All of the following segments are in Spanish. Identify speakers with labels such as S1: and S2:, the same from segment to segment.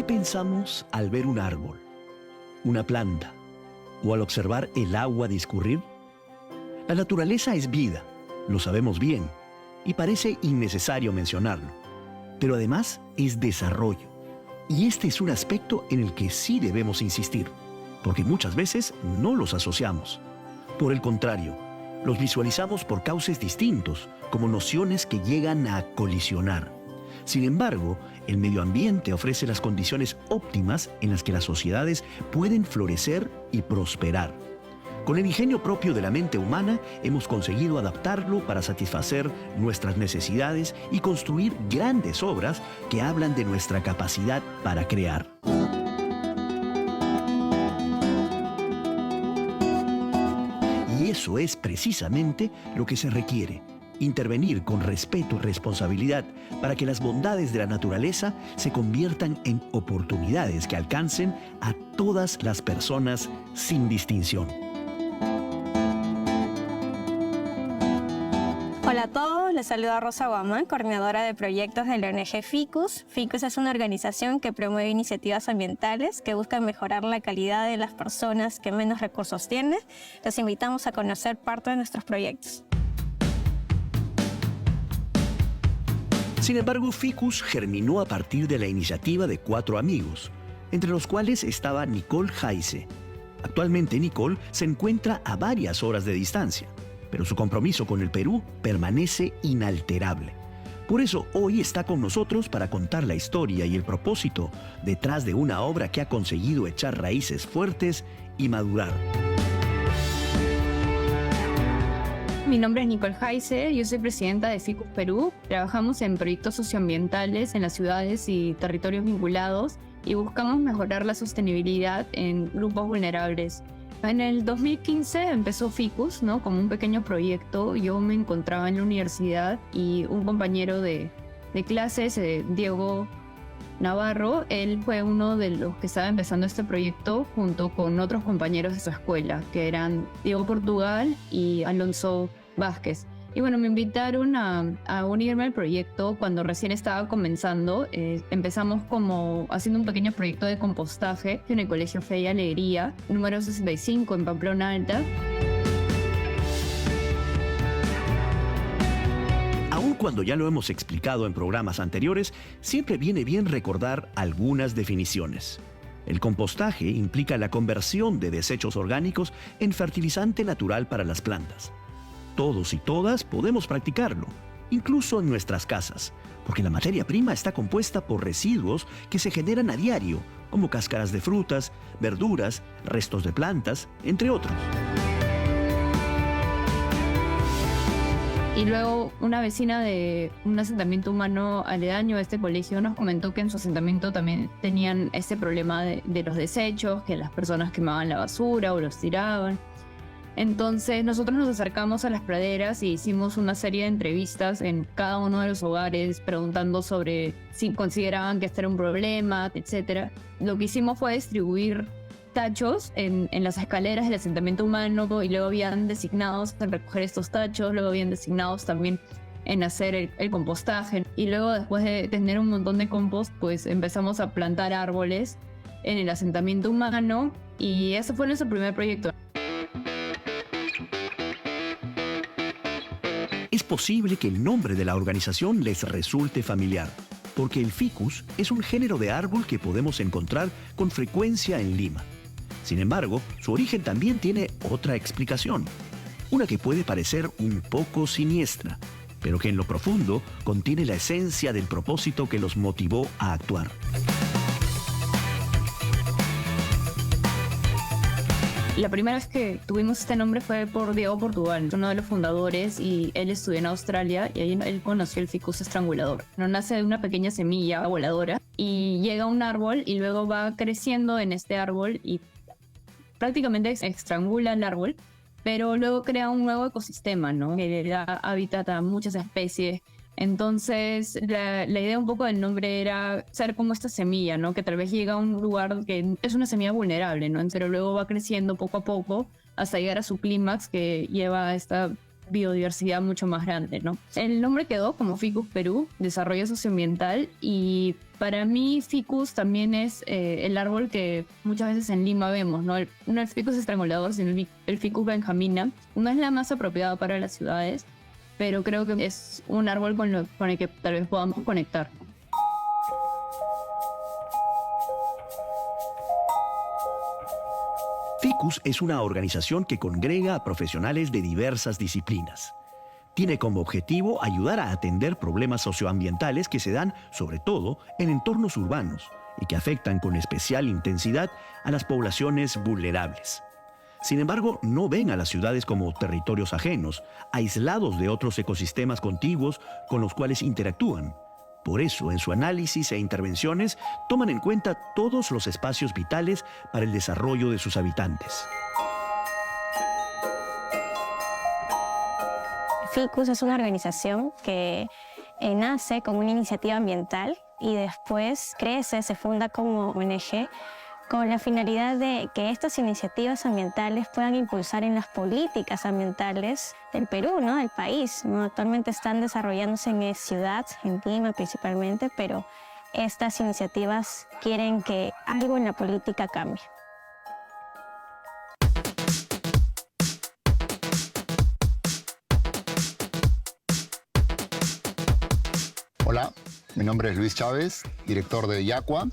S1: pensamos al ver un árbol, una planta o al observar el agua discurrir? La naturaleza es vida, lo sabemos bien, y parece innecesario mencionarlo. Pero además es desarrollo. Y este es un aspecto en el que sí debemos insistir, porque muchas veces no los asociamos. Por el contrario, los visualizamos por cauces distintos, como nociones que llegan a colisionar. Sin embargo, el medio ambiente ofrece las condiciones óptimas en las que las sociedades pueden florecer y prosperar. Con el ingenio propio de la mente humana, hemos conseguido adaptarlo para satisfacer nuestras necesidades y construir grandes obras que hablan de nuestra capacidad para crear. Y eso es precisamente lo que se requiere: intervenir con respeto y responsabilidad para que las bondades de la naturaleza se conviertan en oportunidades que alcancen a todas las personas sin distinción.
S2: Hola a todos, les saluda Rosa Guamán, coordinadora de proyectos de la ONG Ficus. Ficus es una organización que promueve iniciativas ambientales que buscan mejorar la calidad de las personas que menos recursos tienen. Los invitamos a conocer parte de nuestros proyectos.
S1: Sin embargo, Ficus germinó a partir de la iniciativa de 4 amigos, entre los cuales estaba Nicole Jaise. Actualmente Nicole se encuentra a varias horas de distancia, pero su compromiso con el Perú permanece inalterable. Por eso hoy está con nosotros para contar la historia y el propósito detrás de una obra que ha conseguido echar raíces fuertes y madurar.
S3: Mi nombre es Nicole Jaise, yo soy presidenta de Ficus Perú. Trabajamos en proyectos socioambientales en las ciudades y territorios vinculados y buscamos mejorar la sostenibilidad en grupos vulnerables. En el 2015 empezó Ficus, ¿no?, como un pequeño proyecto. Yo me encontraba en la universidad y un compañero de clases, Diego Navarro, él fue uno de los que estaba empezando este proyecto junto con otros compañeros de su escuela, que eran Diego Portugal y Alonso Vázquez. Y bueno, me invitaron a unirme al proyecto cuando recién estaba comenzando. Empezamos como haciendo un pequeño proyecto de compostaje en el Colegio Fe y Alegría, número 65 en Pamplona Alta.
S1: Aun cuando ya lo hemos explicado en programas anteriores, siempre viene bien recordar algunas definiciones. El compostaje implica la conversión de desechos orgánicos en fertilizante natural para las plantas. Todos y todas podemos practicarlo, incluso en nuestras casas, porque la materia prima está compuesta por residuos que se generan a diario, como cáscaras de frutas, verduras, restos de plantas, entre otros.
S3: Y luego una vecina de un asentamiento humano aledaño a este colegio nos comentó que en su asentamiento también tenían este problema de los desechos, que las personas quemaban la basura o los tiraban. Entonces nosotros nos acercamos a las praderas y hicimos una serie de entrevistas en cada uno de los hogares preguntando sobre si consideraban que este era un problema, etc. Lo que hicimos fue distribuir tachos en las escaleras del asentamiento humano y luego habían designados en recoger estos tachos, luego habían designados también en hacer el compostaje. Y luego, después de tener un montón de compost, pues empezamos a plantar árboles en el asentamiento humano y ese fue nuestro primer proyecto.
S1: Es posible que el nombre de la organización les resulte familiar, porque el ficus es un género de árbol que podemos encontrar con frecuencia en Lima. Sin embargo, su origen también tiene otra explicación, una que puede parecer un poco siniestra, pero que en lo profundo contiene la esencia del propósito que los motivó a actuar.
S3: La primera vez que tuvimos este nombre fue por Diego Portugal, uno de los fundadores, y él estudió en Australia y ahí él conoció el ficus estrangulador. No nace de una pequeña semilla voladora y llega a un árbol y luego va creciendo en este árbol y prácticamente estrangula el árbol, pero luego crea un nuevo ecosistema, ¿no?, que le da hábitat a muchas especies. Entonces, la idea un poco del nombre era ser como esta semilla, ¿no?, que tal vez llega a un lugar que es una semilla vulnerable, ¿no?, pero luego va creciendo poco a poco hasta llegar a su clímax, que lleva a esta biodiversidad mucho más grande, ¿no? El nombre quedó como Ficus Perú, Desarrollo Socioambiental, y para mí ficus también es el árbol que muchas veces en Lima vemos, ¿no? No el ficus estrangulador, sino el Ficus benjamina. No es la más apropiada para las ciudades, pero creo que es un árbol con el que tal vez podamos conectar.
S1: Ficus es una organización que congrega a profesionales de diversas disciplinas. Tiene como objetivo ayudar a atender problemas socioambientales que se dan, sobre todo, en entornos urbanos y que afectan con especial intensidad a las poblaciones vulnerables. Sin embargo, no ven a las ciudades como territorios ajenos, aislados de otros ecosistemas contiguos con los cuales interactúan. Por eso, en su análisis e intervenciones, toman en cuenta todos los espacios vitales para el desarrollo de sus habitantes.
S2: Ficus es una organización que nace como una iniciativa ambiental y después crece, se funda como ONG con la finalidad de que estas iniciativas ambientales puedan impulsar en las políticas ambientales del Perú, ¿no? Del país, ¿no? Actualmente están desarrollándose en ciudad, en Lima principalmente, pero estas iniciativas quieren que algo en la política cambie.
S4: Hola, mi nombre es Luis Chávez, director de Yaqua,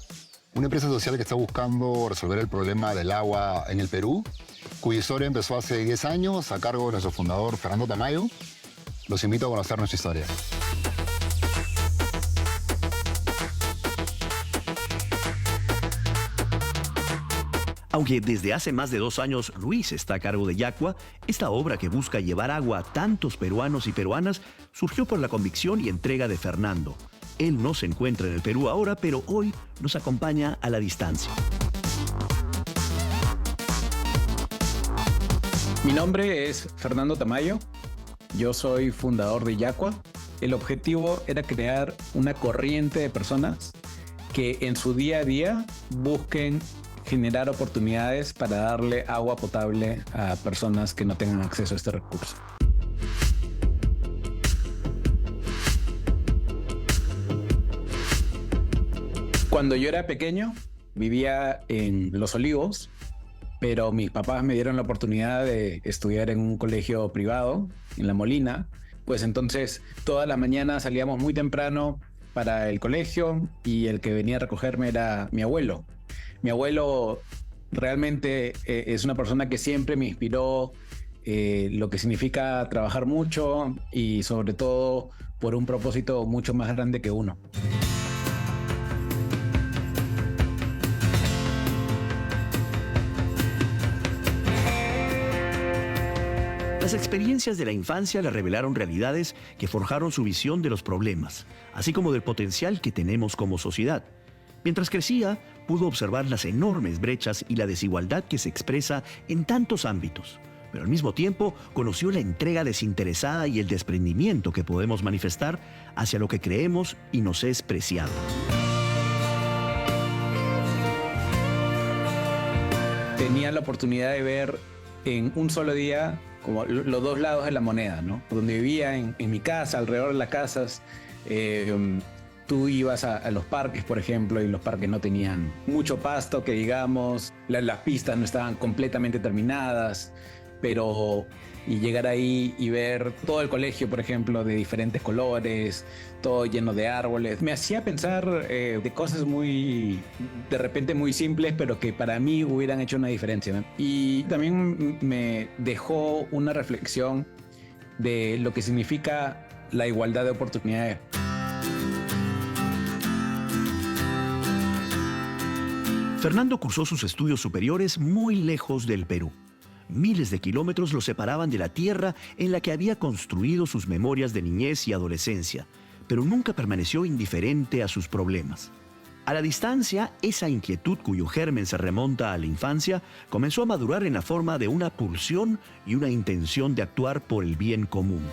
S4: una empresa social que está buscando resolver el problema del agua en el Perú, cuya historia empezó hace 10 años a cargo de nuestro fundador Fernando Tamayo. Los invito a conocer nuestra historia.
S1: Aunque desde hace más de 2 años Luis está a cargo de Yaqua, esta obra que busca llevar agua a tantos peruanos y peruanas surgió por la convicción y entrega de Fernando. Él no se encuentra en el Perú ahora, pero hoy nos acompaña a la distancia.
S5: Mi nombre es Fernando Tamayo. Yo soy fundador de Yaqua. El objetivo era crear una corriente de personas que en su día a día busquen generar oportunidades para darle agua potable a personas que no tengan acceso a este recurso. Cuando yo era pequeño, vivía en Los Olivos, pero mis papás me dieron la oportunidad de estudiar en un colegio privado, en La Molina. Pues entonces, todas las mañanas salíamos muy temprano para el colegio y el que venía a recogerme era mi abuelo. Mi abuelo realmente es una persona que siempre me inspiró lo que significa trabajar mucho y sobre todo por un propósito mucho más grande que uno.
S1: Las experiencias de la infancia le revelaron realidades que forjaron su visión de los problemas, así como del potencial que tenemos como sociedad. Mientras crecía, pudo observar las enormes brechas y la desigualdad que se expresa en tantos ámbitos, pero al mismo tiempo conoció la entrega desinteresada y el desprendimiento que podemos manifestar hacia lo que creemos y nos es preciado.
S5: Tenía la oportunidad de ver en un solo día como los dos lados de la moneda, ¿no? Donde vivía en mi casa, alrededor de las casas, tú ibas a los parques, por ejemplo, y los parques no tenían mucho pasto, que digamos, las pistas no estaban completamente terminadas, pero y llegar ahí y ver todo el colegio, por ejemplo, de diferentes colores, todo lleno de árboles, me hacía pensar de cosas de repente muy simples, pero que para mí hubieran hecho una diferencia, ¿no? Y también me dejó una reflexión de lo que significa la igualdad de oportunidades.
S1: Fernando cursó sus estudios superiores muy lejos del Perú. Miles de kilómetros lo separaban de la tierra en la que había construido sus memorias de niñez y adolescencia, pero nunca permaneció indiferente a sus problemas. A la distancia, esa inquietud cuyo germen se remonta a la infancia comenzó a madurar en la forma de una pulsión y una intención de actuar por el bien común.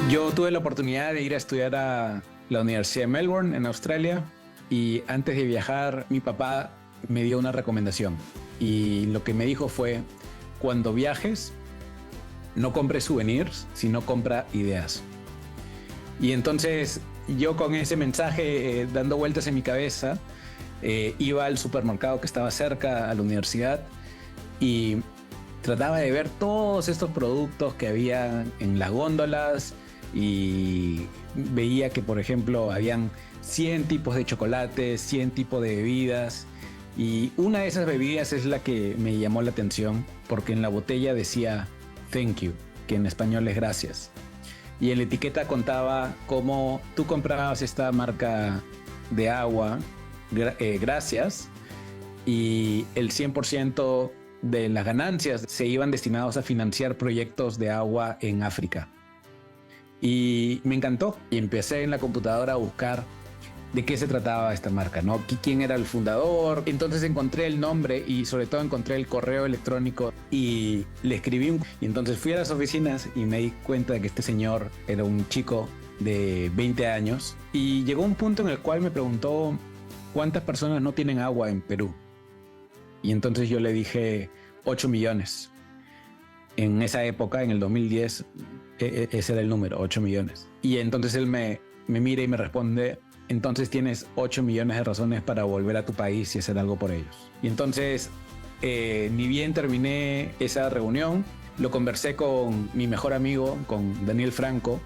S5: Yo tuve la oportunidad de ir a estudiar a la Universidad de Melbourne, en Australia, y antes de viajar mi papá me dio una recomendación. Y lo que me dijo fue, cuando viajes, no compres souvenirs, sino compra ideas. Y entonces yo con ese mensaje dando vueltas en mi cabeza, iba al supermercado que estaba cerca a la universidad y trataba de ver todos estos productos que había en las góndolas y veía que, por ejemplo, habían 100 tipos de chocolates, 100 tipos de bebidas, y una de esas bebidas es la que me llamó la atención porque en la botella decía thank you, que en español es gracias. Y en la etiqueta contaba cómo tú comprabas esta marca de agua, gracias, y el 100% de las ganancias se iban destinados a financiar proyectos de agua en África. Y me encantó. Y empecé en la computadora a buscar de qué se trataba esta marca, ¿no? ¿Quién era el fundador? Entonces encontré el nombre y sobre todo encontré el correo electrónico y le escribí. Y entonces fui a las oficinas y me di cuenta de que este señor era un chico de 20 años y llegó un punto en el cual me preguntó ¿cuántas personas no tienen agua en Perú? Y entonces yo le dije 8 millones. En esa época, en el 2010, ese era el número, 8 millones. Y entonces él me mira y me responde, entonces tienes 8 millones de razones para volver a tu país y hacer algo por ellos. Y entonces, ni bien terminé esa reunión, lo conversé con mi mejor amigo, con Daniel Franco,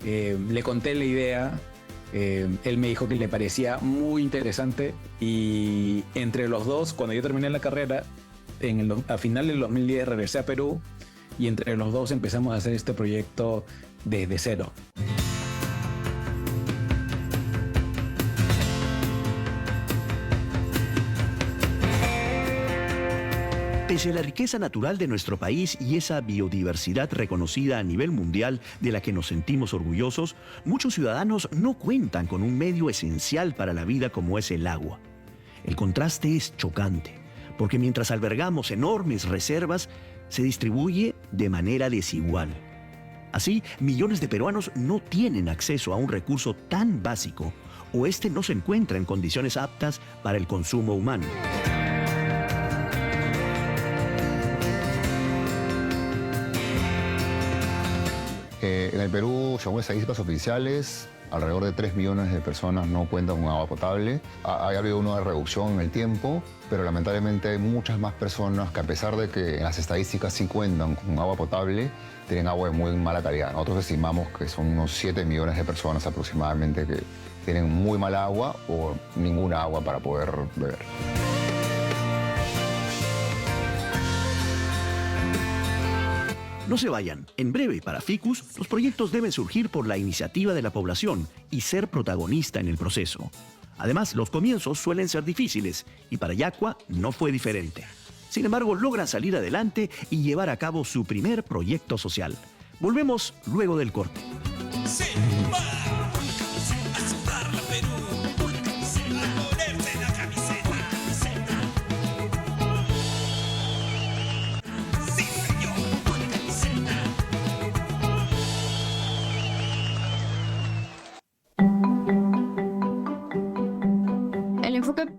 S5: le conté la idea, él me dijo que le parecía muy interesante y entre los dos, cuando yo terminé la carrera, a final del 2010 regresé a Perú y entre los dos empezamos a hacer este proyecto desde cero.
S1: Pese a la riqueza natural de nuestro país y esa biodiversidad reconocida a nivel mundial de la que nos sentimos orgullosos, muchos ciudadanos no cuentan con un medio esencial para la vida como es el agua. El contraste es chocante, porque mientras albergamos enormes reservas, se distribuye de manera desigual. Así, millones de peruanos no tienen acceso a un recurso tan básico, o este no se encuentra en condiciones aptas para el consumo humano.
S4: En el Perú, según estadísticas oficiales, alrededor de 3 millones de personas no cuentan con agua potable. Ha habido una reducción en el tiempo, pero lamentablemente hay muchas más personas que, a pesar de que en las estadísticas sí cuentan con agua potable, tienen agua de muy mala calidad. Nosotros estimamos que son unos 7 millones de personas aproximadamente que tienen muy mala agua o ninguna agua para poder beber.
S1: No se vayan. En breve, para Ficus, los proyectos deben surgir por la iniciativa de la población y ser protagonista en el proceso. Además, los comienzos suelen ser difíciles y para Yacua no fue diferente. Sin embargo, logran salir adelante y llevar a cabo su primer proyecto social. Volvemos luego del corte.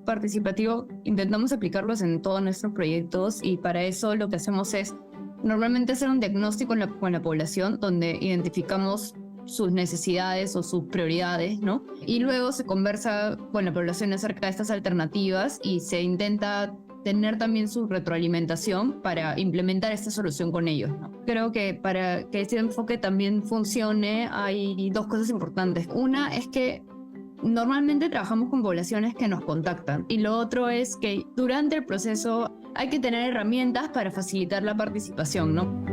S3: Participativo intentamos aplicarlos en todos nuestros proyectos y para eso lo que hacemos es normalmente hacer un diagnóstico con la población donde identificamos sus necesidades o sus prioridades, ¿no? Y luego se conversa con la población acerca de estas alternativas y se intenta tener también su retroalimentación para implementar esta solución con ellos, ¿no? Creo que para que este enfoque también funcione hay dos cosas importantes. Una es que normalmente trabajamos con poblaciones que nos contactan y lo otro es que durante el proceso hay que tener herramientas para facilitar la participación, ¿no?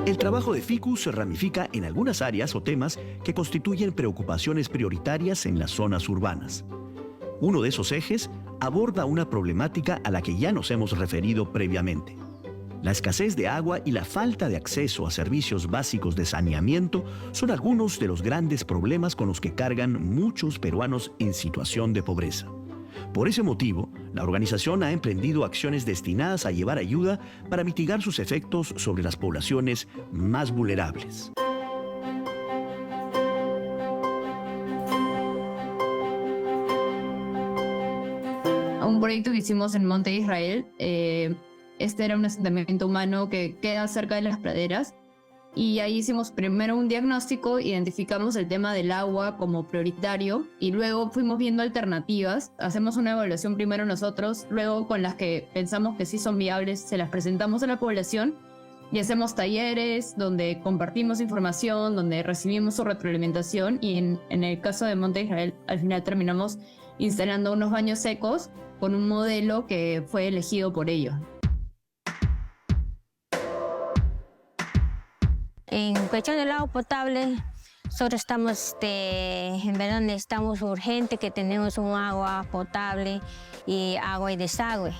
S1: El trabajo de Ficus se ramifica en algunas áreas o temas que constituyen preocupaciones prioritarias en las zonas urbanas. Uno de esos ejes aborda una problemática a la que ya nos hemos referido previamente. La escasez de agua y la falta de acceso a servicios básicos de saneamiento son algunos de los grandes problemas con los que cargan muchos peruanos en situación de pobreza. Por ese motivo, la organización ha emprendido acciones destinadas a llevar ayuda para mitigar sus efectos sobre las poblaciones más vulnerables.
S3: un proyecto que hicimos en Monte Israel. Este era un asentamiento humano que queda cerca de las praderas. Y ahí hicimos primero un diagnóstico, identificamos el tema del agua como prioritario y luego fuimos viendo alternativas. Hacemos una evaluación primero nosotros, luego con las que pensamos que sí son viables, se las presentamos a la población y hacemos talleres donde compartimos información, donde recibimos su retroalimentación y en el caso de Monte Israel al final terminamos instalando unos baños secos con un modelo que fue elegido por ellos.
S6: En cuestión del agua potable, nosotros estamos, en verdad necesitamos urgente que tenemos un agua potable y agua y desagüe,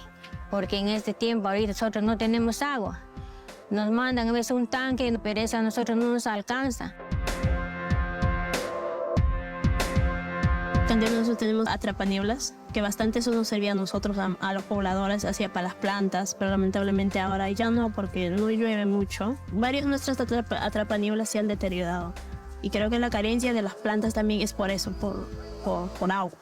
S6: porque en este tiempo ahorita nosotros no tenemos agua. Nos mandan a veces un tanque, pero eso a nosotros no nos alcanza.
S7: También nosotros tenemos atrapanieblas, que bastante eso nos servía a nosotros, a los pobladores, hacía para las plantas, pero lamentablemente ahora ya no, porque no llueve mucho. Varios de nuestros atrapanieblas se han deteriorado. Y creo que la carencia de las plantas también es por eso, por agua.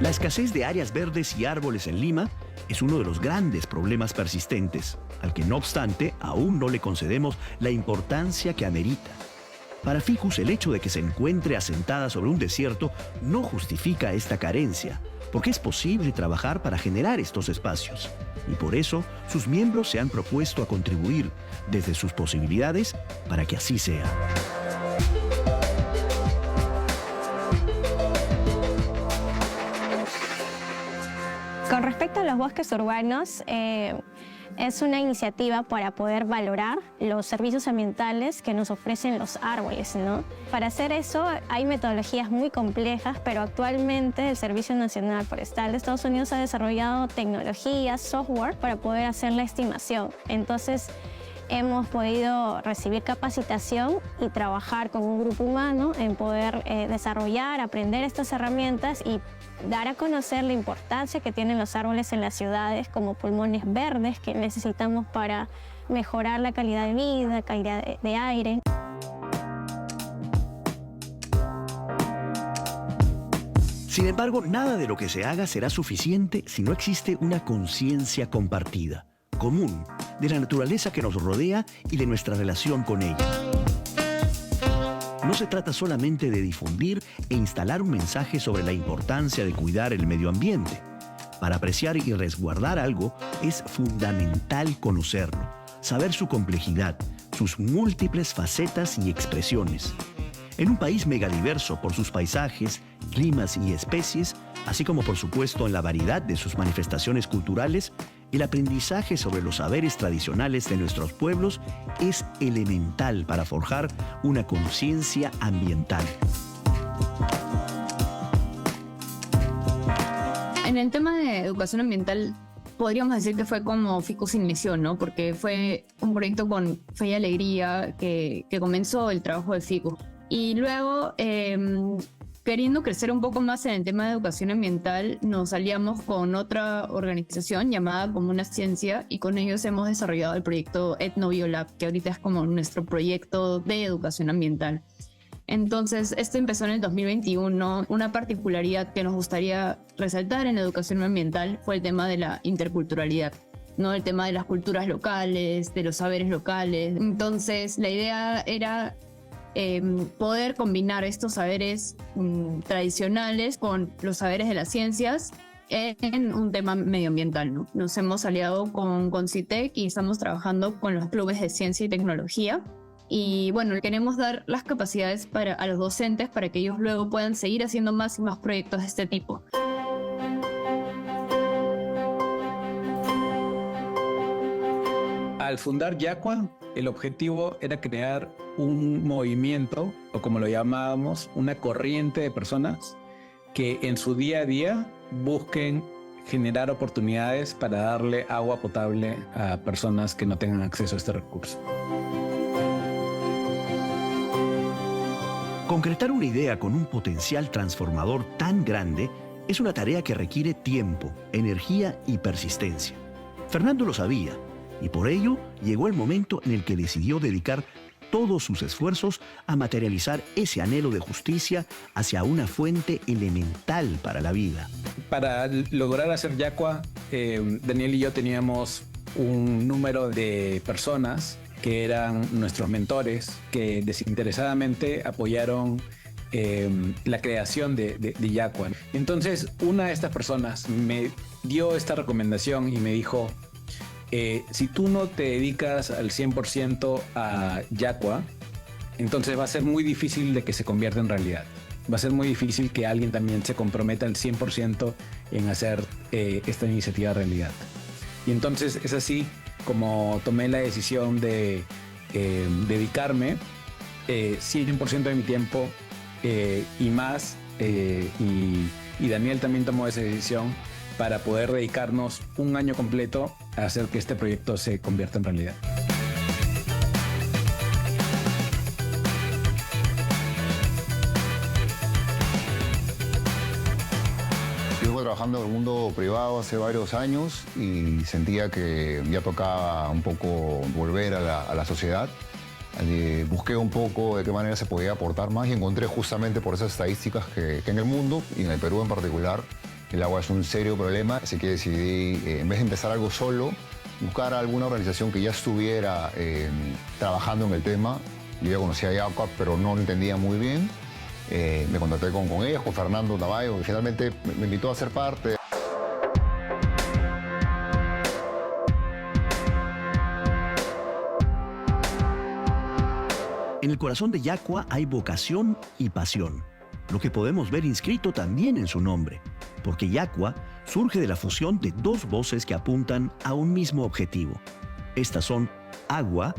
S1: La escasez de áreas verdes y árboles en Lima es uno de los grandes problemas persistentes, al que no obstante aún no le concedemos la importancia que amerita. Para Ficus, el hecho de que se encuentre asentada sobre un desierto no justifica esta carencia, porque es posible trabajar para generar estos espacios. Y por eso, sus miembros se han propuesto a contribuir desde sus posibilidades para que así sea.
S2: Con respecto a los bosques urbanos, es una iniciativa para poder valorar los servicios ambientales que nos ofrecen los árboles, ¿no? Para hacer eso hay metodologías muy complejas, pero actualmente el Servicio Nacional Forestal de Estados Unidos ha desarrollado tecnologías, software para poder hacer la estimación. Entonces, hemos podido recibir capacitación y trabajar con un grupo humano en poder desarrollar, aprender estas herramientas y dar a conocer la importancia que tienen los árboles en las ciudades como pulmones verdes que necesitamos para mejorar la calidad de vida, calidad de aire.
S1: Sin embargo, nada de lo que se haga será suficiente si no existe una conciencia compartida, común, de la naturaleza que nos rodea y de nuestra relación con ella. No se trata solamente de difundir e instalar un mensaje sobre la importancia de cuidar el medio ambiente. Para apreciar y resguardar algo es fundamental conocerlo, saber su complejidad, sus múltiples facetas y expresiones. En un país megadiverso por sus paisajes, climas y especies, así como por supuesto en la variedad de sus manifestaciones culturales, el aprendizaje sobre los saberes tradicionales de nuestros pueblos es elemental para forjar una conciencia ambiental.
S3: En el tema de educación ambiental, podríamos decir que fue como Ficus inició, ¿no? Porque fue un proyecto con fe y alegría que comenzó el trabajo de Ficus. Y luego, queriendo crecer un poco más en el tema de educación ambiental, nos aliamos con otra organización llamada Comuna Ciencia y con ellos hemos desarrollado el proyecto EtnoBiolab, que ahorita es como nuestro proyecto de educación ambiental. Entonces, esto empezó en el 2021. Una particularidad que nos gustaría resaltar en la educación ambiental fue el tema de la interculturalidad, ¿no? El tema de las culturas locales, de los saberes locales. Entonces, la idea era poder combinar estos saberes tradicionales con los saberes de las ciencias en un tema medioambiental, ¿no? Nos hemos aliado con CITEC y estamos trabajando con los clubes de ciencia y tecnología. Y bueno, queremos dar las capacidades a los docentes para que ellos luego puedan seguir haciendo más y más proyectos de este tipo.
S5: Al fundar Yacua, el objetivo era crear un movimiento, o como lo llamábamos, una corriente de personas que en su día a día busquen generar oportunidades para darle agua potable a personas que no tengan acceso a este recurso.
S1: Concretar una idea con un potencial transformador tan grande es una tarea que requiere tiempo, energía y persistencia. Fernando lo sabía Y por ello llegó el momento en el que decidió dedicar todos sus esfuerzos a materializar ese anhelo de justicia hacia una fuente elemental para la vida.
S5: Para lograr hacer Yacua, Daniel y yo teníamos un número de personas que eran nuestros mentores, que desinteresadamente apoyaron la creación de Yacua. Entonces, una de estas personas me dio esta recomendación y me dijo: si tú no te dedicas al 100% a Yacua, entonces va a ser muy difícil de que se convierta en realidad. Va a ser muy difícil que alguien también se comprometa al 100% en hacer esta iniciativa realidad. Y entonces es así como tomé la decisión de dedicarme 100% de mi tiempo y más, y Daniel también tomó esa decisión para poder dedicarnos un año completo a hacer que este proyecto se convierta en realidad.
S4: Yo vengo trabajando en el mundo privado hace varios años y sentía que ya tocaba un poco volver a la sociedad. Busqué un poco de qué manera se podía aportar más y encontré justamente por esas estadísticas que en el mundo y en el Perú en particular el agua es un serio problema. Así que decidí, en vez de empezar algo solo, buscar alguna organización que ya estuviera trabajando en el tema. Yo ya conocía a Yacua, pero no lo entendía muy bien. Me contacté con ellos, con Fernando Tamayo, y finalmente me invitó a ser parte.
S1: En el corazón de Yacua hay vocación y pasión, lo que podemos ver inscrito también en su nombre, porque Yacua surge de la fusión de dos voces que apuntan a un mismo objetivo. Estas son agua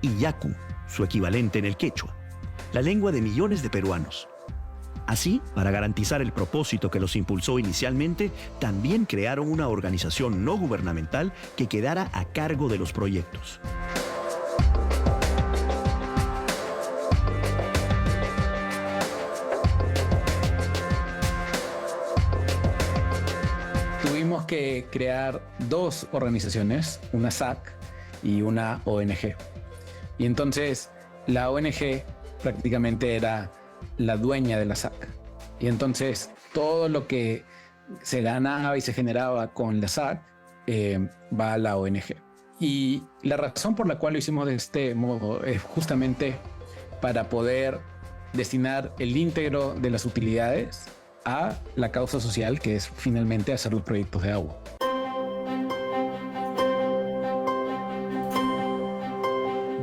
S1: y yacu, su equivalente en el quechua, la lengua de millones de peruanos. Así, para garantizar el propósito que los impulsó inicialmente, también crearon una organización no gubernamental que quedara a cargo de los proyectos.
S5: Tuvimos que crear dos organizaciones, una SAC y una ONG. Y entonces la ONG prácticamente era la dueña de la SAC. Y entonces todo lo que se ganaba y se generaba con la SAC va a la ONG. Y la razón por la cual lo hicimos de este modo es justamente para poder destinar el íntegro de las utilidades a la causa social, que es finalmente hacer los proyectos de agua.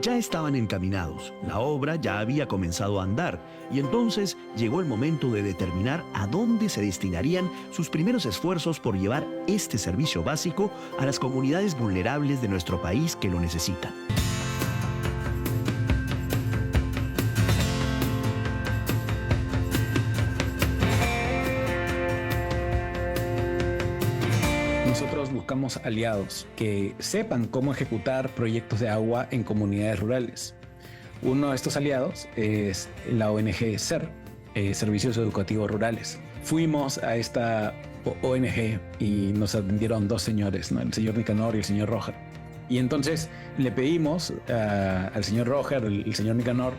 S1: Ya estaban encaminados, la obra ya había comenzado a andar y entonces llegó el momento de determinar a dónde se destinarían sus primeros esfuerzos por llevar este servicio básico a las comunidades vulnerables de nuestro país que lo necesitan.
S5: Nosotros buscamos aliados que sepan cómo ejecutar proyectos de agua en comunidades rurales. Uno de estos aliados es la ONG SER, Servicios Educativos Rurales. Fuimos a esta ONG y nos atendieron dos señores, ¿no? El señor Nicanor y el señor Roger. Y entonces le pedimos al señor Roger, el señor Nicanor,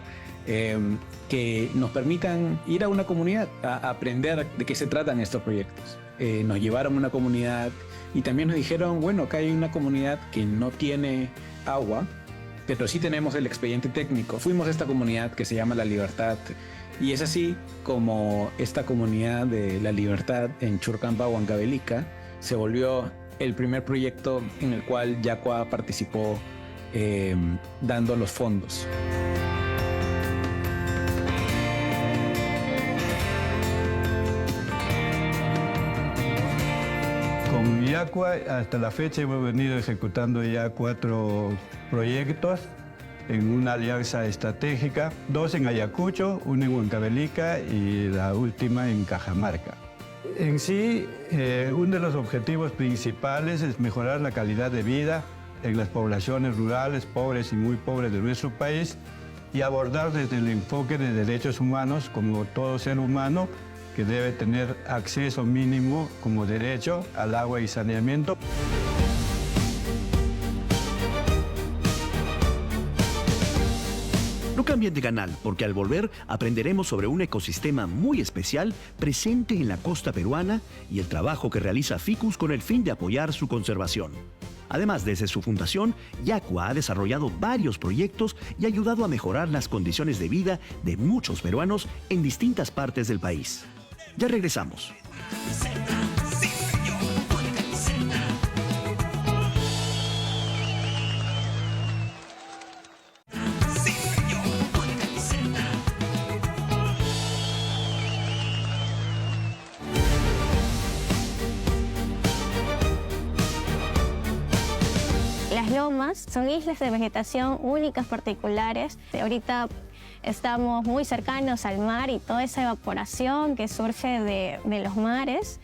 S5: que nos permitan ir a una comunidad a aprender de qué se tratan estos proyectos. Nos llevaron a una comunidad y también nos dijeron, bueno, acá hay una comunidad que no tiene agua, pero sí tenemos el expediente técnico. Fuimos a esta comunidad que se llama La Libertad y es así como esta comunidad de La Libertad en Churcampa, Huancavelica, se volvió el primer proyecto en el cual Yacua participó dando los fondos.
S8: Con Yacua, hasta la fecha hemos venido ejecutando ya 4 proyectos en una alianza estratégica, 2 en Ayacucho, 1 en Huancavelica y la última en Cajamarca. En sí, uno de los objetivos principales es mejorar la calidad de vida en las poblaciones rurales, pobres y muy pobres de nuestro país y abordar desde el enfoque de derechos humanos como todo ser humano que debe tener acceso mínimo como derecho al agua y saneamiento.
S1: No cambien de canal, porque al volver aprenderemos sobre un ecosistema muy especial presente en la costa peruana y el trabajo que realiza Ficus con el fin de apoyar su conservación. Además, desde su fundación, Yacua ha desarrollado varios proyectos y ha ayudado a mejorar las condiciones de vida de muchos peruanos en distintas partes del país. Ya regresamos.
S2: Las lomas son islas de vegetación únicas, particulares. Ahorita estamos muy cercanos al mar y toda esa evaporación que surge de los mares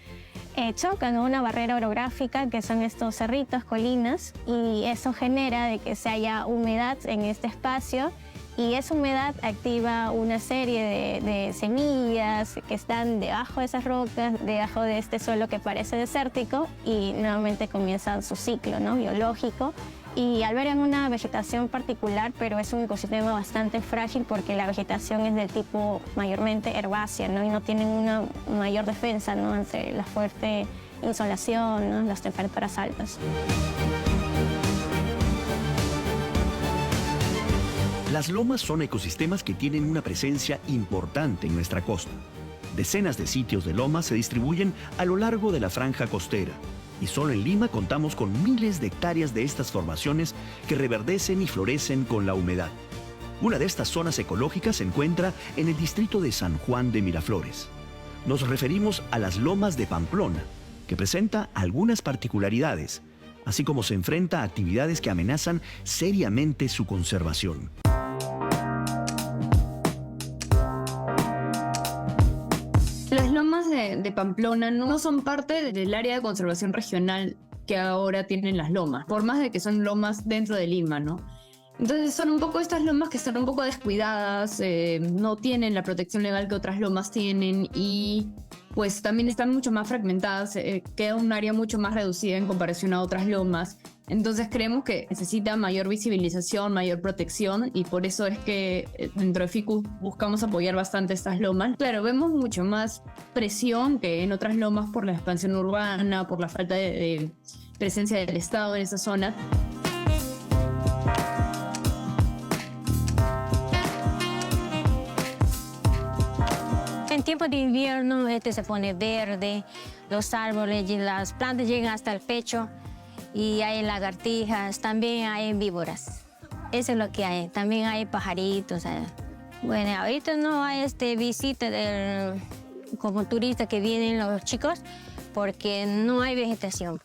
S2: chocan a una barrera orográfica que son estos cerritos, colinas, y eso genera de que se haya humedad en este espacio y esa humedad activa una serie de semillas que están debajo de esas rocas, debajo de este suelo que parece desértico y nuevamente comienza su ciclo, ¿no?, biológico. Y albergan una vegetación particular, pero es un ecosistema bastante frágil porque la vegetación es del tipo mayormente herbácea, ¿no?, y no tienen una mayor defensa, ¿no?, ante la fuerte insolación, ¿no?, las temperaturas altas.
S1: Las lomas son ecosistemas que tienen una presencia importante en nuestra costa. Decenas de sitios de lomas se distribuyen a lo largo de la franja costera. Y solo en Lima contamos con miles de hectáreas de estas formaciones que reverdecen y florecen con la humedad. Una de estas zonas ecológicas se encuentra en el distrito de San Juan de Miraflores. Nos referimos a las lomas de Pamplona, que presenta algunas particularidades, así como se enfrenta a actividades que amenazan seriamente su conservación.
S3: Las lomas de Pamplona no son parte del área de conservación regional que ahora tienen las lomas, por más de que son lomas dentro de Lima, ¿no? Entonces son un poco estas lomas que están un poco descuidadas, no tienen la protección legal que otras lomas tienen y pues también están mucho más fragmentadas, queda un área mucho más reducida en comparación a otras lomas. Entonces creemos que necesita mayor visibilización, mayor protección y por eso es que dentro de Ficus buscamos apoyar bastante estas lomas. Claro, vemos mucho más presión que en otras lomas por la expansión urbana, por la falta de presencia del Estado en esa zona.
S6: En tiempo de invierno se pone verde, los árboles y las plantas llegan hasta el pecho y hay lagartijas, también hay víboras. Eso es lo que hay. También hay pajaritos. Bueno, ahorita no hay visita como turistas que vienen los chicos porque no hay vegetación.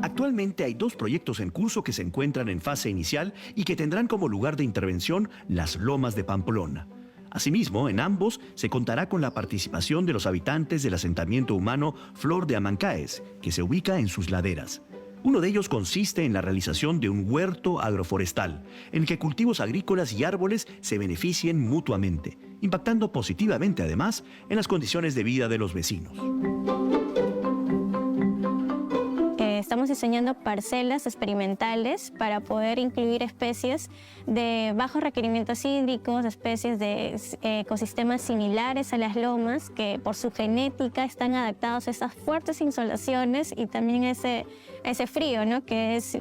S1: Actualmente hay 2 proyectos en curso que se encuentran en fase inicial y que tendrán como lugar de intervención las lomas de Pamplona. Asimismo, en ambos se contará con la participación de los habitantes del asentamiento humano Flor de Amancaes, que se ubica en sus laderas. Uno de ellos consiste en la realización de un huerto agroforestal, en el que cultivos agrícolas y árboles se beneficien mutuamente, impactando positivamente además en las condiciones de vida de los vecinos.
S2: Estamos diseñando parcelas experimentales para poder incluir especies de bajos requerimientos hídricos, especies de ecosistemas similares a las lomas que por su genética están adaptados a esas fuertes insolaciones y también ese frío, ¿no?, que es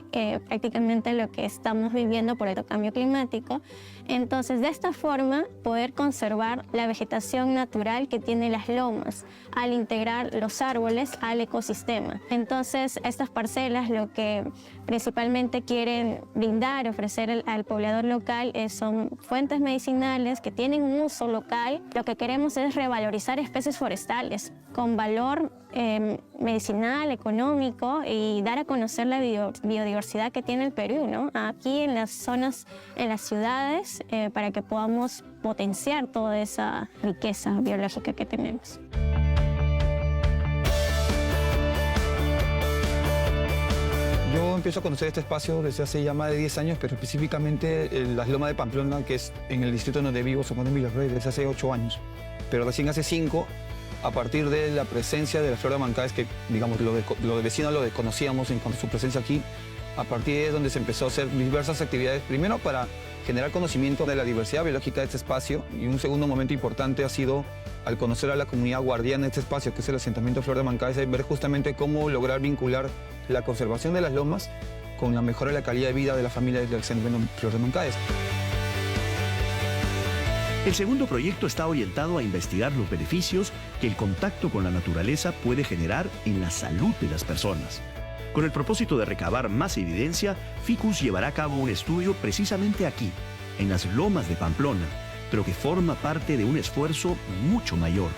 S2: prácticamente lo que estamos viviendo por el cambio climático. Entonces, de esta forma, poder conservar la vegetación natural que tienen las lomas al integrar los árboles al ecosistema. Entonces, estas parcelas lo que principalmente quieren brindar, ofrecer al poblador local son fuentes medicinales que tienen un uso local. Lo que queremos es revalorizar especies forestales con valor medicinal, económico y dar a conocer la biodiversidad que tiene el Perú, ¿no?, aquí en las zonas, en las ciudades, para que podamos potenciar toda esa riqueza biológica que tenemos.
S9: Yo empiezo a conocer este espacio desde hace ya más de 10 años, pero específicamente las lomas de Pamplona, que es en el distrito donde vivo, San Juan de Miraflores, desde hace 8 años. Pero recién hace 5 a partir de la presencia de la flor de Mancaes, que digamos los vecinos lo desconocíamos en cuanto a su presencia aquí. A partir de donde se empezó a hacer diversas actividades, primero para generar conocimiento de la diversidad biológica de este espacio, y un segundo momento importante ha sido al conocer a la comunidad guardiana de este espacio, que es el asentamiento Flor de Mancaes, ver justamente cómo lograr vincular la conservación de las lomas con la mejora de la calidad de vida de la familia del asentamiento Flor de Mancaes.
S1: El segundo proyecto está orientado a investigar los beneficios que el contacto con la naturaleza puede generar en la salud de las personas. Con el propósito de recabar más evidencia, Ficus llevará a cabo un estudio precisamente aquí, en las lomas de Pamplona, pero que forma parte de un esfuerzo mucho mayor.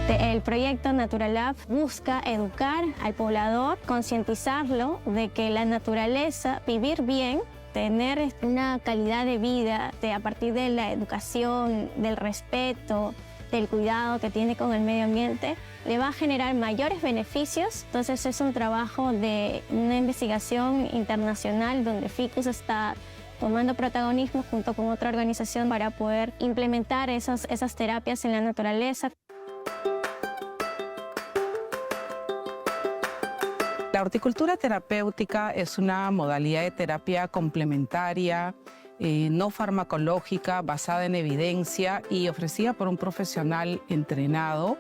S2: El proyecto Naturalab busca educar al poblador, concientizarlo de que la naturaleza, vivir bien, tener una calidad de vida a partir de la educación, del respeto, del cuidado que tiene con el medio ambiente, le va a generar mayores beneficios. Entonces es un trabajo de una investigación internacional donde Ficus está tomando protagonismo junto con otra organización para poder implementar esas terapias en la naturaleza.
S10: La horticultura terapéutica es una modalidad de terapia complementaria, no farmacológica, basada en evidencia y ofrecida por un profesional entrenado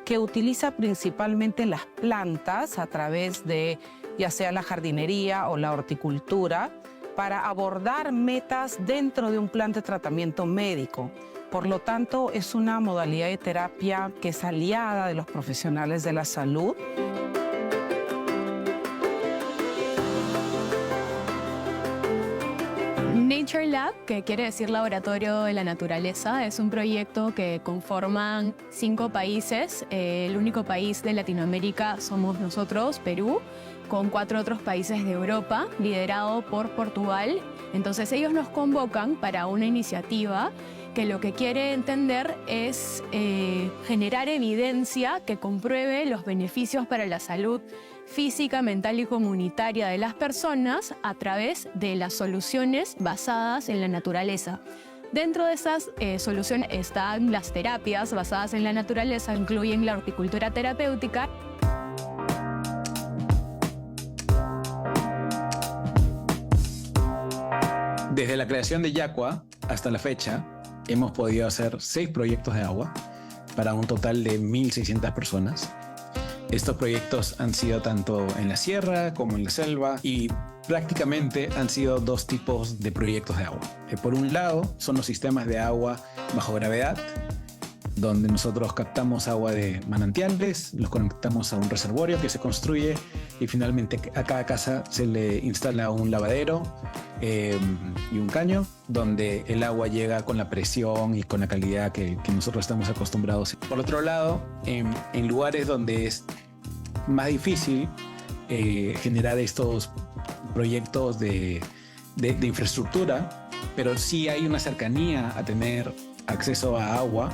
S10: que utiliza principalmente las plantas a través de ya sea la jardinería o la horticultura para abordar metas dentro de un plan de tratamiento médico. Por lo tanto, es una modalidad de terapia que es aliada de los profesionales de la salud.
S3: Nature Lab, que quiere decir Laboratorio de la Naturaleza, es un proyecto que conforman 5 países. El único país de Latinoamérica somos nosotros, Perú, con 4 otros países de Europa, liderado por Portugal. Entonces ellos nos convocan para una iniciativa que lo que quiere entender es generar evidencia que compruebe los beneficios para la salud física, mental y comunitaria de las personas a través de las soluciones basadas en la naturaleza. Dentro de esas soluciones están las terapias basadas en la naturaleza, incluyen la horticultura terapéutica.
S5: Desde la creación de Yacua hasta la fecha, hemos podido hacer 6 proyectos de agua para un total de 1.600 personas. Estos proyectos han sido tanto en la sierra como en la selva y prácticamente han sido 2 tipos de proyectos de agua. Por un lado son los sistemas de agua bajo gravedad, donde nosotros captamos agua de manantiales, los conectamos a un reservorio que se construye y finalmente a cada casa se le instala un lavadero y un caño donde el agua llega con la presión y con la calidad que nosotros estamos acostumbrados. Por otro lado, en lugares donde es más difícil generar estos proyectos de infraestructura, pero sí hay una cercanía a tener acceso a agua,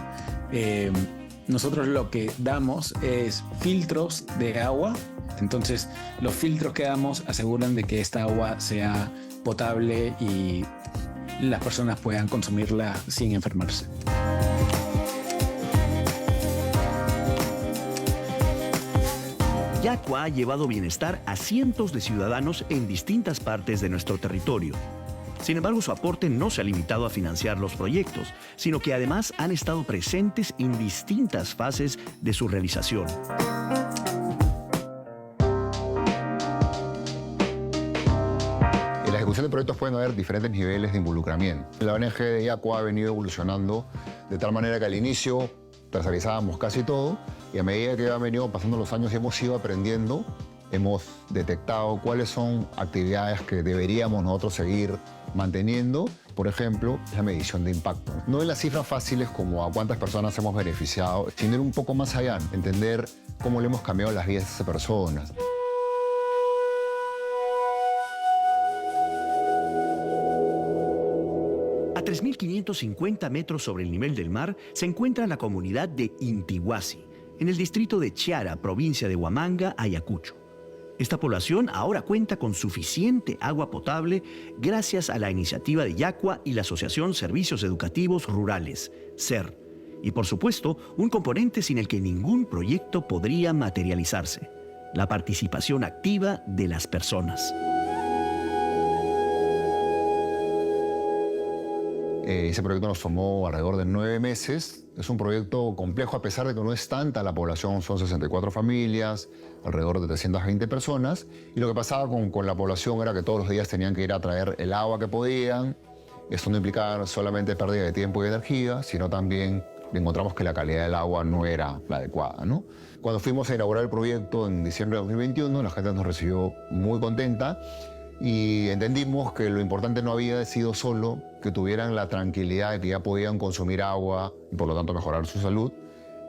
S5: nosotros lo que damos es filtros de agua. Entonces los filtros que damos aseguran de que esta agua sea potable y las personas puedan consumirla sin enfermarse.
S1: Yacua ha llevado bienestar a cientos de ciudadanos en distintas partes de nuestro territorio. Sin embargo, su aporte no se ha limitado a financiar los proyectos, sino que además han estado presentes en distintas fases de su realización.
S4: En la ejecución de proyectos pueden haber diferentes niveles de involucramiento. La ONG de Yacua ha venido evolucionando de tal manera que al inicio tercerizábamos casi todo y a medida que han venido pasando los años y hemos ido aprendiendo, hemos detectado cuáles son actividades que deberíamos nosotros seguir manteniendo. Por ejemplo, la medición de impacto. No en las cifras fáciles como a cuántas personas hemos beneficiado, sino ir un poco más allá, entender cómo le hemos cambiado las vidas a esas personas.
S1: A 3.550 metros sobre el nivel del mar se encuentra la comunidad de Intihuasi, en el distrito de Chiara, provincia de Huamanga, Ayacucho. Esta población ahora cuenta con suficiente agua potable gracias a la iniciativa de Yacua y la Asociación Servicios Educativos Rurales, SER. Y por supuesto, un componente sin el que ningún proyecto podría materializarse: la participación activa de las personas.
S4: Ese proyecto nos tomó alrededor de 9 meses. Es un proyecto complejo a pesar de que no es tanta la población, son 64 familias, alrededor de 320 personas. Y lo que pasaba con la población era que todos los días tenían que ir a traer el agua que podían. Esto no implicaba solamente pérdida de tiempo y energía, sino también encontramos que la calidad del agua no era la adecuada, ¿no? Cuando fuimos a inaugurar el proyecto en diciembre de 2021, la gente nos recibió muy contenta y entendimos que lo importante no había sido solo que tuvieran la tranquilidad de que ya podían consumir agua y por lo tanto mejorar su salud,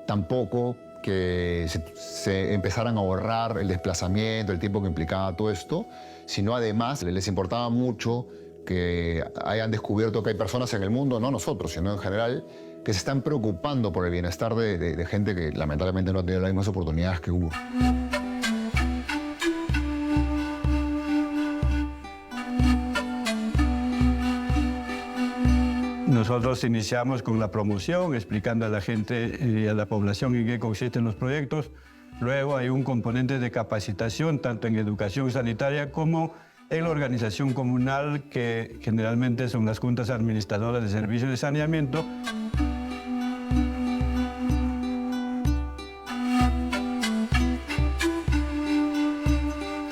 S4: tampoco que se empezaran a ahorrar el desplazamiento, el tiempo que implicaba todo esto, sino además les importaba mucho que hayan descubierto que hay personas en el mundo, no nosotros, sino en general, que se están preocupando por el bienestar de gente que lamentablemente no ha tenido las mismas oportunidades que hubo.
S8: Nosotros iniciamos con la promoción, explicando a la gente y a la población en qué consisten los proyectos. Luego hay un componente de capacitación, tanto en educación sanitaria como en la organización comunal, que generalmente son las juntas administradoras de servicios de saneamiento.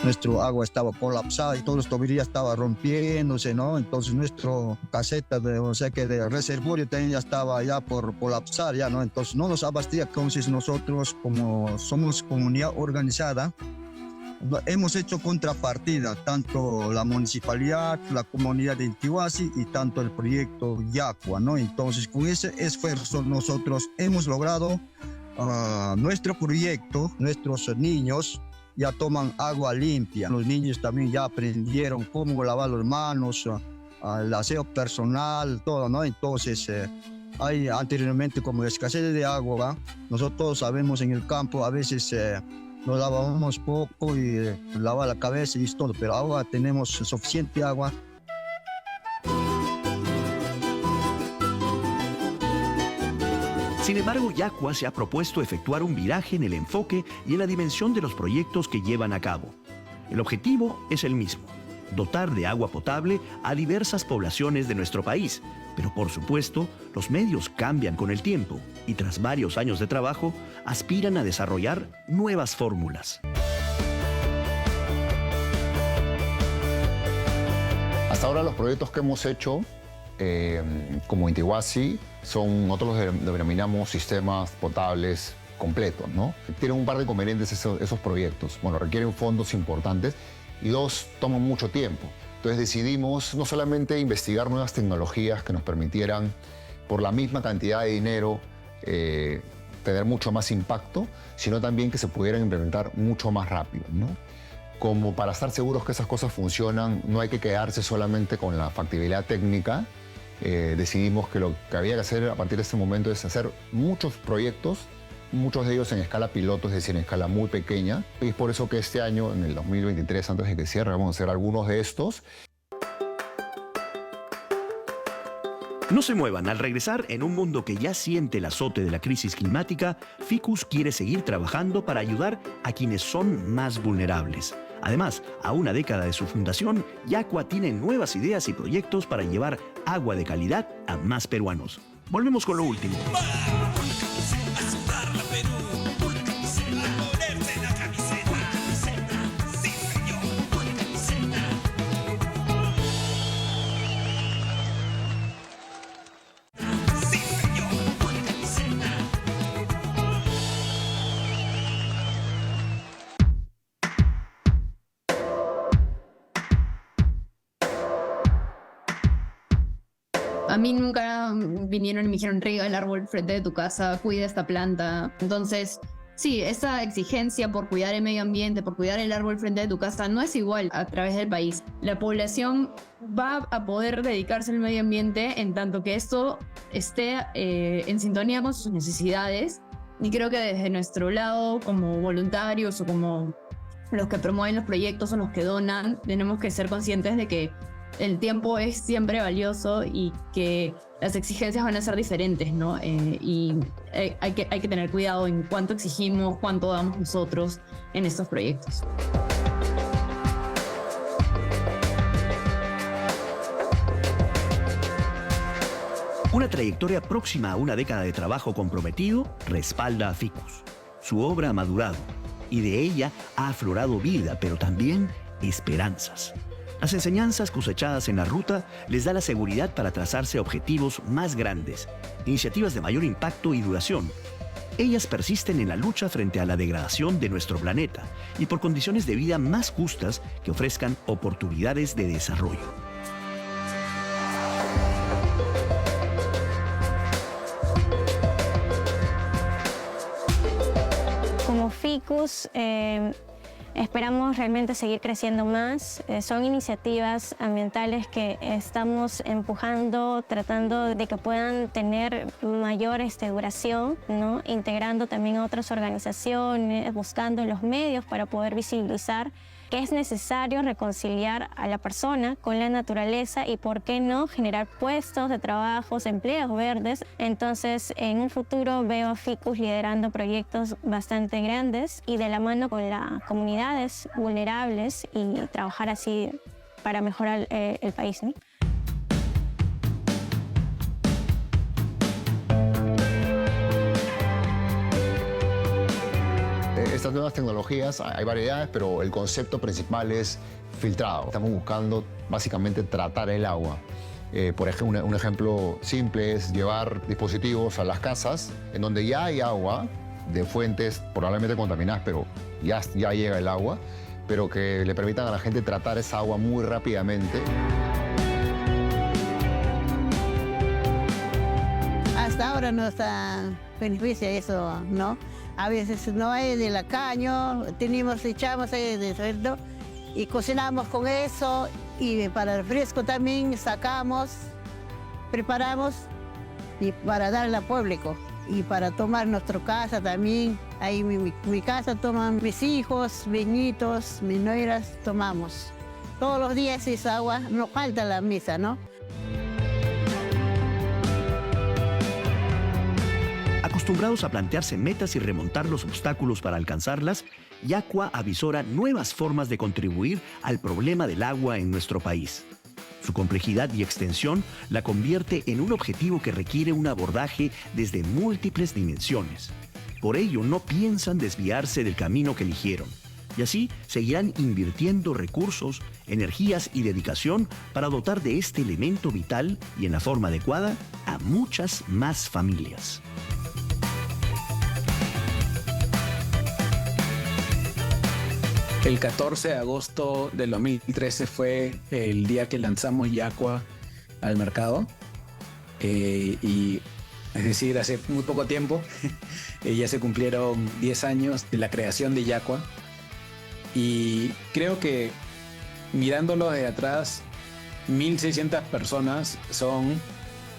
S11: Nuestro agua estaba colapsada y todos los tuberías estaban rompiéndose, ¿no? Entonces nuestro caseta de reservorio también ya estaba ya por colapsar, ya, ¿no? Entonces no nos abastecía. Entonces nosotros, como somos comunidad organizada, hemos hecho contrapartida, tanto la municipalidad, la comunidad de Intihuasi y tanto el proyecto Yacua, ¿no? Entonces con ese esfuerzo nosotros hemos logrado nuestro proyecto, nuestros niños ya toman agua limpia. Los niños también ya aprendieron cómo lavar las manos, el aseo personal, todo, ¿no? Entonces, hay anteriormente como escasez de agua, nosotros todos sabemos en el campo a veces nos lavábamos poco y lavar la cabeza y todo, pero ahora tenemos suficiente agua.
S1: Sin embargo, Yacua se ha propuesto efectuar un viraje en el enfoque y en la dimensión de los proyectos que llevan a cabo. El objetivo es el mismo: dotar de agua potable a diversas poblaciones de nuestro país. Pero por supuesto, los medios cambian con el tiempo y tras varios años de trabajo, aspiran a desarrollar nuevas fórmulas.
S4: Hasta ahora los proyectos que hemos hecho como Intihuasi nosotros los denominamos sistemas potables completos, ¿no? Tienen un par de inconvenientes esos proyectos. Bueno, requieren fondos importantes y dos, toman mucho tiempo. Entonces decidimos no solamente investigar nuevas tecnologías que nos permitieran, por la misma cantidad de dinero, tener mucho más impacto, sino también que se pudieran implementar mucho más rápido, ¿no? Como para estar seguros que esas cosas funcionan, no hay que quedarse solamente con la factibilidad técnica. Decidimos que lo que había que hacer a partir de este momento es hacer muchos proyectos, muchos de ellos en escala piloto, es decir, en escala muy pequeña. Y es por eso que este año, en el 2023, antes de que cierre, vamos a hacer algunos de estos.
S1: No se muevan. Al regresar, en un mundo que ya siente el azote de la crisis climática, Ficus quiere seguir trabajando para ayudar a quienes son más vulnerables. Además, a una década de su fundación, Yacua tiene nuevas ideas y proyectos para llevar agua de calidad a más peruanos. Volvemos con lo último.
S3: A mí nunca vinieron y me dijeron: riega el árbol frente de tu casa, cuida esta planta. Entonces, sí, esa exigencia por cuidar el medio ambiente, por cuidar el árbol frente de tu casa, no es igual a través del país. La población va a poder dedicarse al medio ambiente en tanto que esto esté en sintonía con sus necesidades. Y creo que desde nuestro lado, como voluntarios o como los que promueven los proyectos o los que donan, tenemos que ser conscientes de que el tiempo es siempre valioso y que las exigencias van a ser diferentes, ¿no? Y hay que tener cuidado en cuánto exigimos, cuánto damos nosotros en estos proyectos.
S1: Una trayectoria próxima a una década de trabajo comprometido respalda a Ficus. Su obra ha madurado y de ella ha aflorado vida, pero también esperanzas. Las enseñanzas cosechadas en la ruta les da la seguridad para trazarse objetivos más grandes, iniciativas de mayor impacto y duración. Ellas persisten en la lucha frente a la degradación de nuestro planeta y por condiciones de vida más justas que ofrezcan oportunidades de desarrollo.
S2: Como Ficus, esperamos realmente seguir creciendo más. Son iniciativas ambientales que estamos empujando, tratando de que puedan tener mayor duración, ¿no? Integrando también a otras organizaciones, buscando los medios para poder visibilizar que es necesario reconciliar a la persona con la naturaleza y, ¿por qué no?, generar puestos de trabajo, empleos verdes. Entonces, en un futuro veo a Ficus liderando proyectos bastante grandes y de la mano con las comunidades vulnerables y trabajar así para mejorar el país, ¿no?
S4: Estas nuevas tecnologías, hay variedades, pero el concepto principal es filtrado. Estamos buscando básicamente tratar el agua. Por ejemplo, un ejemplo simple es llevar dispositivos a las casas en donde ya hay agua de fuentes probablemente contaminadas, pero ya llega el agua, pero que le permitan a la gente tratar esa agua muy rápidamente.
S12: Hasta ahora nos beneficia eso, ¿no? A veces no hay de la caña, echamos de sueldo y cocinamos con eso, y para el fresco también sacamos, preparamos y para darle al público y para tomar nuestra casa también. Ahí mi casa toman mis hijos, mis nietos, mis nueras, tomamos. Todos los días esa agua, no falta la mesa, ¿no?
S1: Acostumbrados a plantearse metas y remontar los obstáculos para alcanzarlas, Yacua avisora nuevas formas de contribuir al problema del agua en nuestro país. Su complejidad y extensión la convierte en un objetivo que requiere un abordaje desde múltiples dimensiones. Por ello, no piensan desviarse del camino que eligieron, y así seguirán invirtiendo recursos, energías y dedicación para dotar de este elemento vital y en la forma adecuada a muchas más familias.
S5: El 14 de agosto del 2013 fue el día que lanzamos Yacua al mercado. Y es decir, hace muy poco tiempo ya se cumplieron 10 años de la creación de Yacua. Y creo que mirándolo de atrás, 1.600 personas son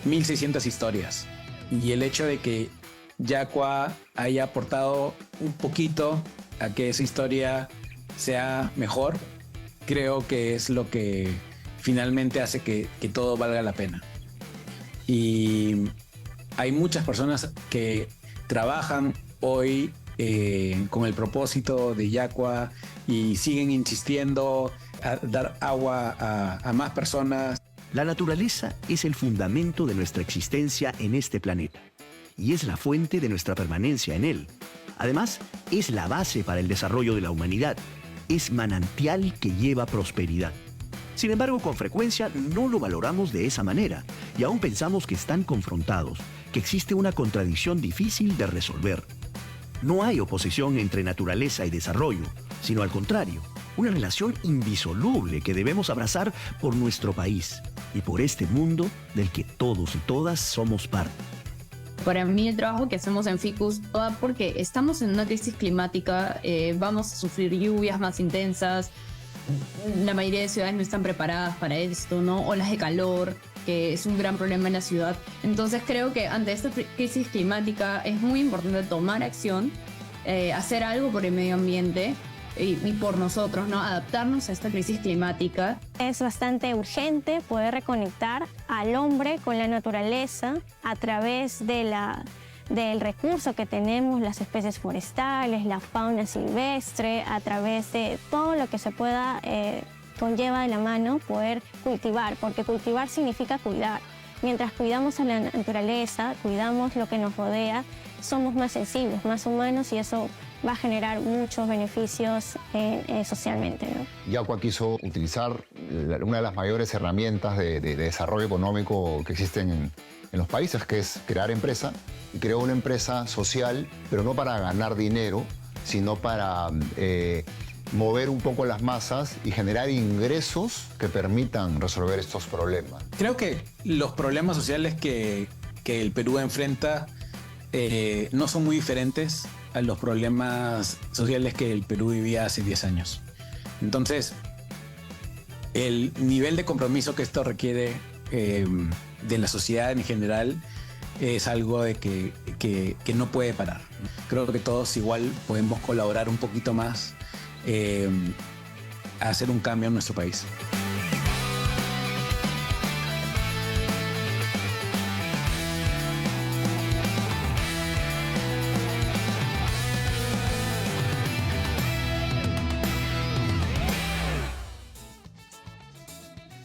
S5: 1.600 historias. Y el hecho de que Yacua haya aportado un poquito a que esa historia sea mejor, creo que es lo que finalmente hace que todo valga la pena. Y hay muchas personas que trabajan hoy con el propósito de Yacua y siguen insistiendo a dar agua a más personas.
S1: La naturaleza es el fundamento de nuestra existencia en este planeta y es la fuente de nuestra permanencia en él. Además, es la base para el desarrollo de la humanidad. Es manantial que lleva prosperidad. Sin embargo, con frecuencia no lo valoramos de esa manera y aún pensamos que están confrontados, que existe una contradicción difícil de resolver. No hay oposición entre naturaleza y desarrollo, sino al contrario, una relación indisoluble que debemos abrazar por nuestro país y por este mundo del que todos y todas somos parte.
S3: Para mí el trabajo que hacemos en Ficus va porque estamos en una crisis climática, vamos a sufrir lluvias más intensas, la mayoría de ciudades no están preparadas para esto, ¿no? Olas de calor, que es un gran problema en la ciudad. Entonces creo que ante esta crisis climática es muy importante tomar acción, hacer algo por el medio ambiente y por nosotros, ¿no? Adaptarnos a esta crisis climática.
S2: Es bastante urgente poder reconectar al hombre con la naturaleza a través del recurso que tenemos, las especies forestales, la fauna silvestre, a través de todo lo que se pueda conlleva de la mano poder cultivar, porque cultivar significa cuidar. Mientras cuidamos a la naturaleza, cuidamos lo que nos rodea, somos más sensibles, más humanos y eso va a generar muchos beneficios socialmente, ¿no?
S4: Yacua quiso utilizar una de las mayores herramientas de desarrollo económico que existen en los países, que es crear empresa, y creó una empresa social, pero no para ganar dinero, sino para mover un poco las masas y generar ingresos que permitan resolver estos problemas.
S5: Creo que los problemas sociales que el Perú enfrenta no son muy diferentes a los problemas sociales que el Perú vivía hace 10 años. Entonces, el nivel de compromiso que esto requiere de la sociedad en general es algo de que no puede parar. Creo que todos igual podemos colaborar un poquito más a hacer un cambio en nuestro país.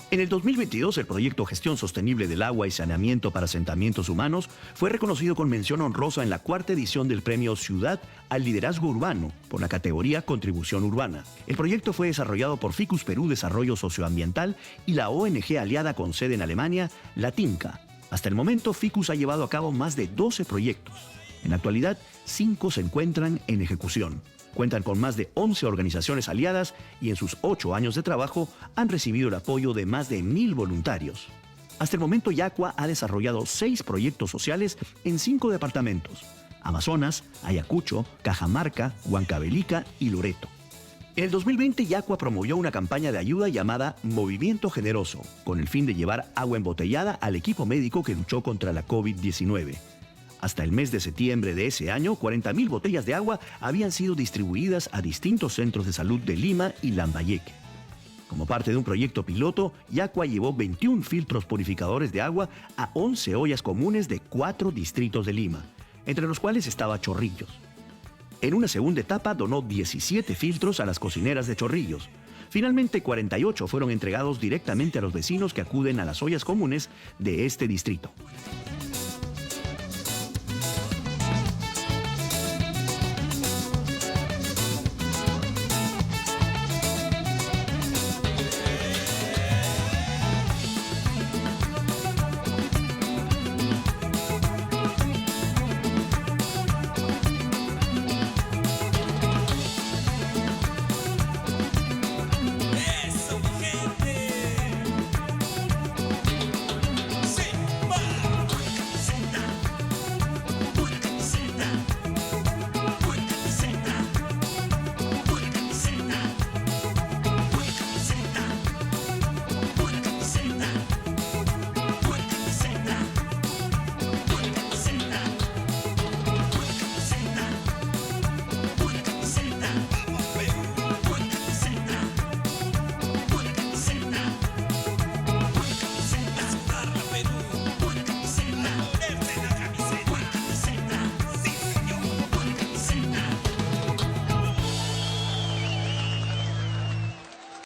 S1: En el 2022, el proyecto Gestión Sostenible del Agua y Saneamiento para Asentamientos Humanos fue reconocido con mención honrosa en la 4ª edición del Premio Ciudad al Liderazgo Urbano por la categoría Contribución Urbana. El proyecto fue desarrollado por Ficus Perú Desarrollo Socioambiental y la ONG aliada con sede en Alemania, la TINCA. Hasta el momento, Ficus ha llevado a cabo más de 12 proyectos. En la actualidad, 5 se encuentran en ejecución. Cuentan con más de 11 organizaciones aliadas y en sus 8 años de trabajo han recibido el apoyo de más de 1.000 voluntarios. Hasta el momento, Yacua ha desarrollado 6 proyectos sociales en 5 departamentos: Amazonas, Ayacucho, Cajamarca, Huancavelica y Loreto. En el 2020, Yacua promovió una campaña de ayuda llamada Movimiento Generoso, con el fin de llevar agua embotellada al equipo médico que luchó contra la COVID-19. Hasta el mes de septiembre de ese año, 40.000 botellas de agua habían sido distribuidas a distintos centros de salud de Lima y Lambayeque. Como parte de un proyecto piloto, Yacua llevó 21 filtros purificadores de agua a 11 ollas comunes de 4 distritos de Lima, entre los cuales estaba Chorrillos. En una segunda etapa, donó 17 filtros a las cocineras de Chorrillos. Finalmente, 48 fueron entregados directamente a los vecinos que acuden a las ollas comunes de este distrito.